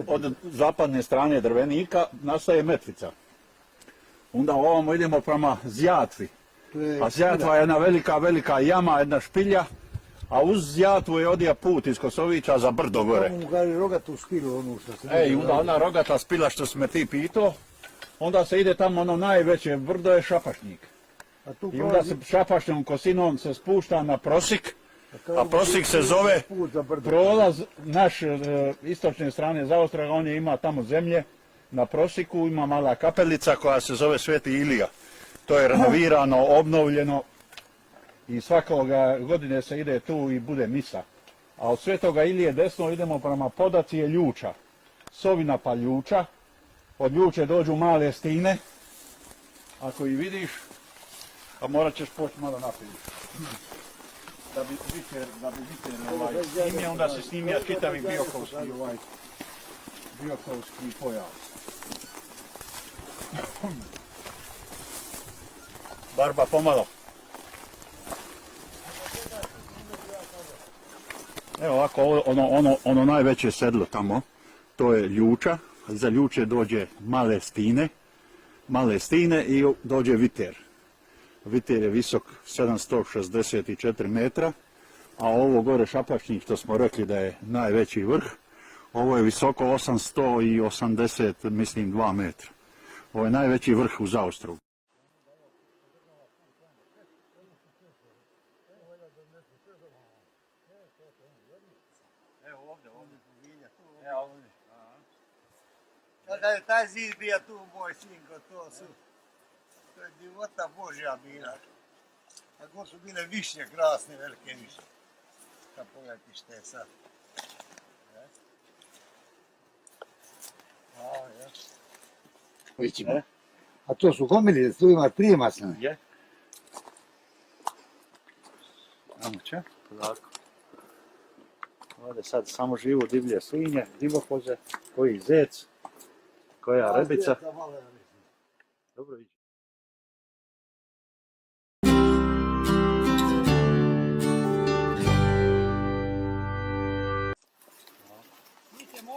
Od zapadne strane Drvenika nastaje Metvica. Onda ovamo idemo prema Zjatvi. A Zjatva je jedna velika jama, jedna špilja. A uz Zjatvu je odija put iz Kosovića za brdo gore. Rogatu spilu, onu što se... I onda ona rogata spila što si me ti pitao. Onda se ide tamo ono najveće brdo je Šapašnjik. I onda se Šapašnjom kosinom se spušta na Prosik. A Prosik se zove prolaz naš istočne strane Zaostraga, on je ima tamo zemlje. Na Prosiku ima mala kapelica koja se zove Sveti Ilija. To je renovirano, obnovljeno i svakoga godine se ide tu i bude misa. A od Svetoga Ilije desno idemo prema Podaci je Ljuča. Sovina pa Ljuča. Od Ljuče dođu male stine. Ako ih vidiš, a morat ćeš poći malo naprijed. Da bi Viter snimio, onda se snimija čitavi Biokovski pojas. Barba pomalo. Evo ovako, ono najveće sedlo tamo, to je Ljuča. Za Ljuče dođe male stine i dođe Viter. Viter je visok 764 metra, a ovo gore Šapašnjik, što smo rekli da je najveći vrh, ovo je visoko 880, mislim, 2 metra. Ovo je najveći vrh u Zaostrugu. Evo ovdje. Evo ovdje. Kada je taj zid bio tu, moj sinko, to je divota Božja bila. Tako su bile višnje, krasne, velike višnje. Kad pogledajte što je sad. A to su homilije, tu ima 3 masne. Je. Amo će, polako. Ovdje sad samo živo divlje svinje, divokoze, koji zec, koja rebica. Dobro vidim.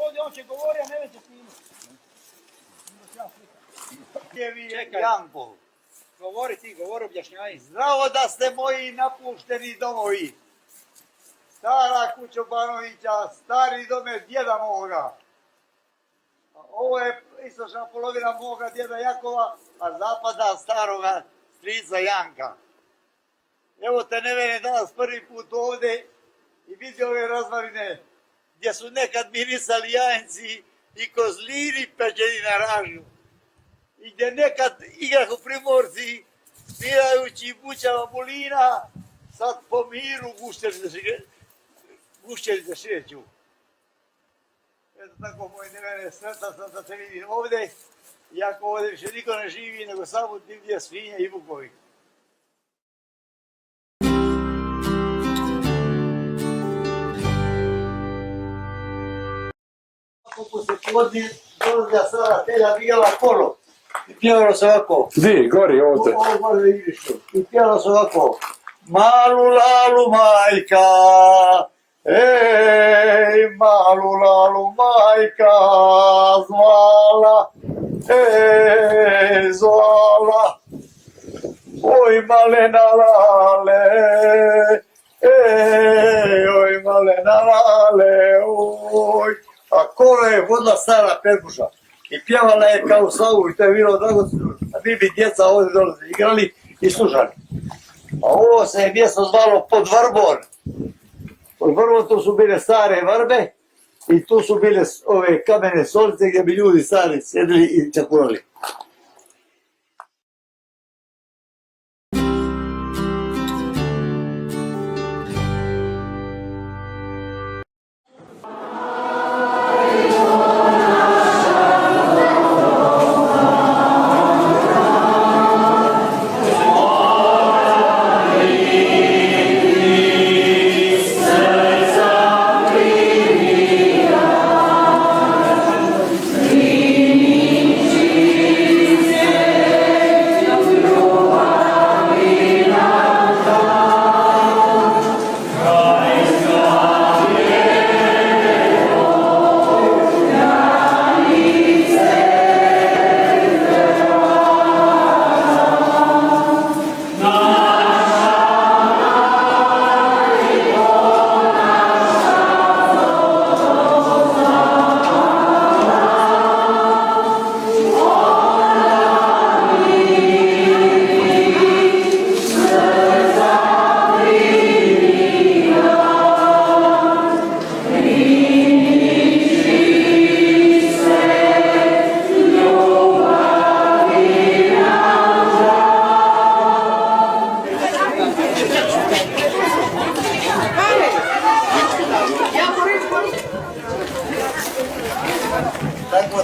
Ovdje on će govori, a ne veće snimati. Čekaj, Janko. Govori, objašnjaj. Zdravo da ste moji napušteni domovi. Stara kućo Banovića, stari dome djeda moga. Ovo je istočna polovina moga djeda Jakova, a zapada staroga strica Janka. Evo te Nevene danas prvi put ovdje i vidi ove razvarine gdje su nekad mirisali jajenci i kozliri pečeni na ražnju. I gdje nekad igrahu primorci, svirajući bućama mulina, sad po miru gušćeri se šeću. Eto tako, moji Nevene, sretan sam da te vidim ovdje, iako ovdje više niko ne živi, nego samo divlje svinje i vukovi. Kako se podnije, dolazila stara telja bijela kolo. I pjevalo se ovako. Di, gori ovdje. Ovo gore igrištu. I pjevalo se ovako. Malu lalu majka, ej, malu lalu majka, zvala, ej, zvala. Oj, malena lale, ej, oj, malena lale, oj. A kola je vodila stara perkuša i pjevala je kao slavu i to je bilo dragoceno. A mi bi djeca ovdje dolaze igrali i slušali. A ovo se je mjesto zvalo Podvrbor. Podvrbor, to su bile stare vrbe i tu su bile ove kamene stolice gdje bi ljudi stari sjedili i čakurali.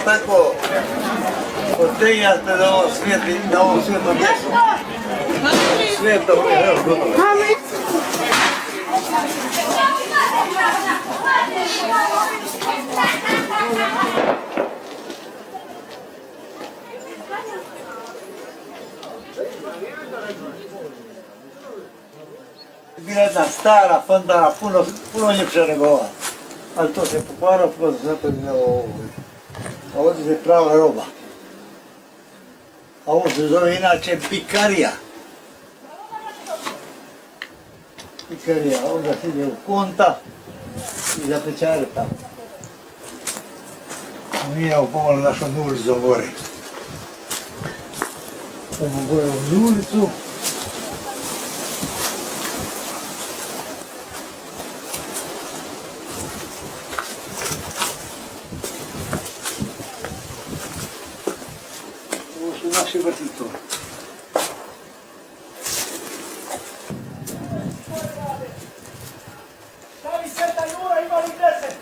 tako potegnjate da ovo svijeti, da ovo svijetom mjestu. Svijetom je, evo, gotovo. Bila jedna stara fontana, puno ljepša nego ova. Ali to se pokvarao, pa zato je ovo. A ovdje se prava roba. A ovo se zove inače pikarija. Pikarija, onda se ide u konta i zapečare tamo. Mi je pomalo našom ulicom gore. Idemo gore u ulicu. Ovo su naši vrtitori. Stavi sveta Jura, ima li 10?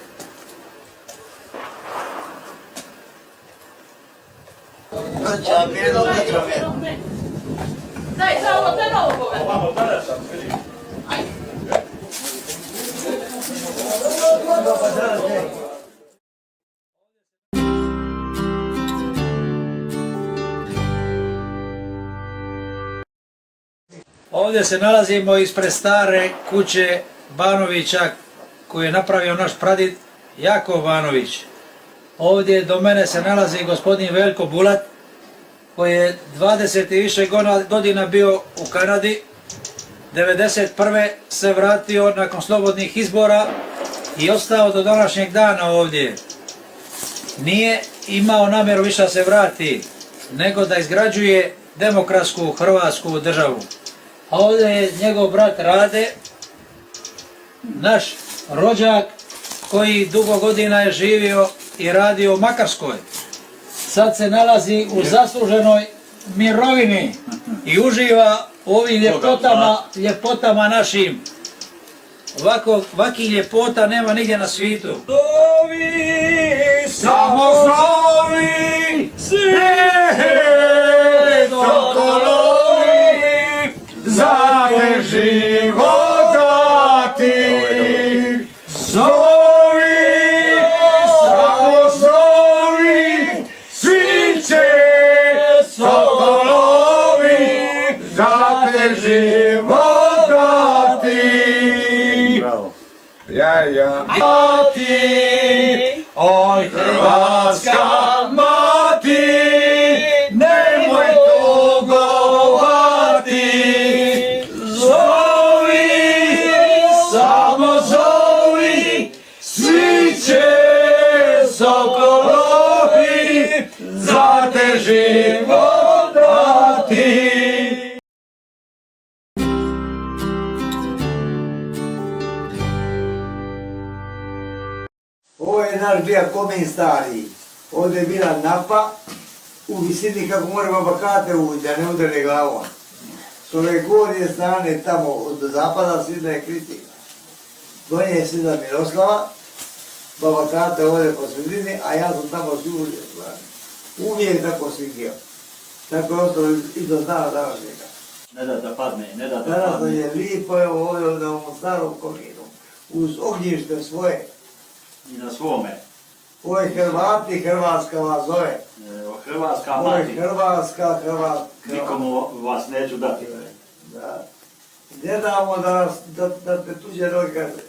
Vrća mjedo, vrća mjedo. Daj, samo te novo povedu. Vamo tada sam, vidi. Ovdje se nalazimo ispred stare kuće Banovića koju je napravio naš pradid Jakov Banović. Ovdje do mene se nalazi gospodin Veljko Bulat koji je 20 i više godina bio u Kanadi. 1991. se vratio nakon slobodnih izbora i ostao do današnjeg dana ovdje. Nije imao namjeru više da se vrati, nego da izgrađuje demokratsku Hrvatsku državu. A ovdje je njegov brat Rade, naš rođak koji dugo godina je živio i radio u Makarskoj. Sad se nalazi u zasluženoj mirovini i uživa u ovim ljepotama našim. Ovakvih ljepota nema nigdje na svijetu. Samo zovi, sve sokolovi, za te život dati. Zovi, samo zovi, svi će sokolovi, za te život dati. Bravo. Ja. Mati, oj Hrvatska mati, nemoj tugovati. Zovi, samo zovi, svi će sokolovi, za te život dati. Ovo je naš bija Komin stari. Ovdje je bila napa, u visini kako moramo bakate ući, da ne udare glavom. S ove gornje strane tamo od zapada svidna je kritika. Do nje je svidna Miroslava, babakate ovdje po sredini, a ja sam tamo s južnje strane. Uvijek tako svidio. Tako je ostalo i do dana današnjega. Ne da te padne, ne da te Danas padne. je lipo, evo ovdje na ovom starom Kominu, uz ognjište svoje. I na svome. Ovo je Hrvati, Hrvatska vas zove. Hrvatska Ovo je mati. Hrvatska. Nikomu vas neću dati. Da. Ne damo da te tuđe noge gaze.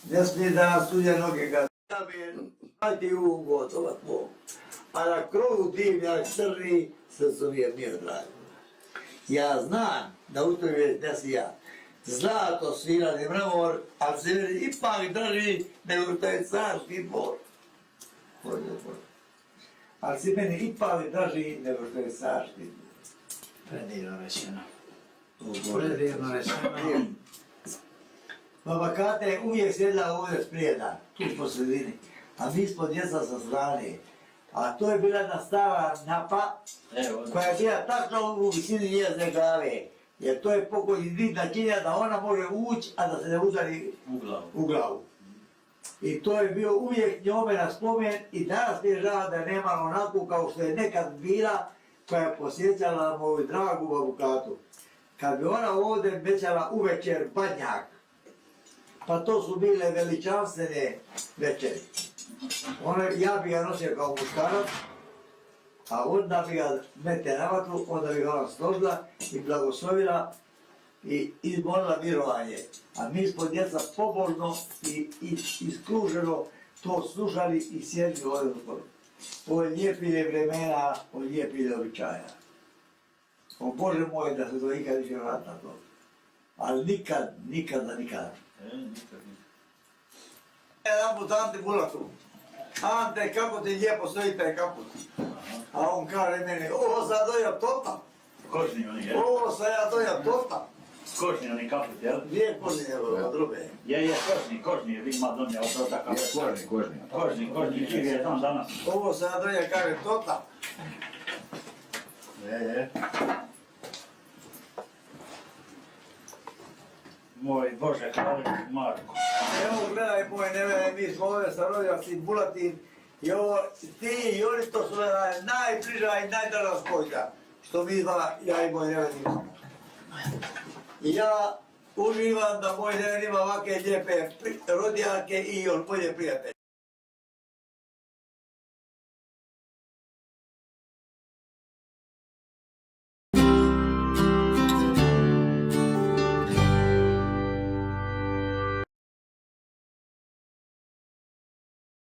Ne smije da nas tuđe noge gaze. Da bi znati ugotovat Bog. A na krovu divljak crni srcom je mir dragi. Ja znam da u tome nesi ja. Zlato svirani mramor, ali se meni ipak drži nego što je carski dvor. Ali se meni ipak drži nego što je carski dvor. Predivno rečeno. Predivno rečeno. Baba Kata je uvijek sjedla ovdje sprijeda, tu po sredini. A mi smo djeca sa strane. A to je bila jedna stara napa koja je bila tačno u visini njezne glave. Jer to je pokojni did načinja da ona može ući, a da se ne udari u glavu. I to je bio uvijek njome na spomen i danas mi je žao da nema onako kao što je nekad bila koja je posjećala moju dragu babu Katu. Kad bi ona ovdje većala uvečer badnjak, pa to su bile veličanstvene večeri. Ja bi ga nosio kao muškarac, a onda bi ga mete na vatru, onda bi ga ona složila i blagoslovila i izmolila mirovanje. A mi smo djeca pobožno i iskruženo to slušali i sjedili ovdje u kolu. Ovo je lijepile vremena, ovo je lijepile običaja. O Bože moj da se to ikad više vrati na to. Ali nikada. Jedan put Ante Bulatu. Ante, kako ti lijepo stoji taj kaput? A on kaže meni, ovo sad dojam tota. Kožni oni, jel? Ovo sad ja dojam tota. Kožni oni kaput, jel? Gdje je kožni njegov, drube? Je, kožni, jer ima donio od toga kaput. Kožni, živi je tam danas. Ovo sad ja dojam, kaže tota. Je. Moj Bože, hvala Marko. Evo gledaj moj neve, mi smo ovdje sa rođaci Bulatin i ovo, ti i oni to su najbliža i najdraža spojka, što mi dva, ja i moj neve imamo. I ja uživam da moj neve ima ovake lijepe rodijake i još bolje prijatelje.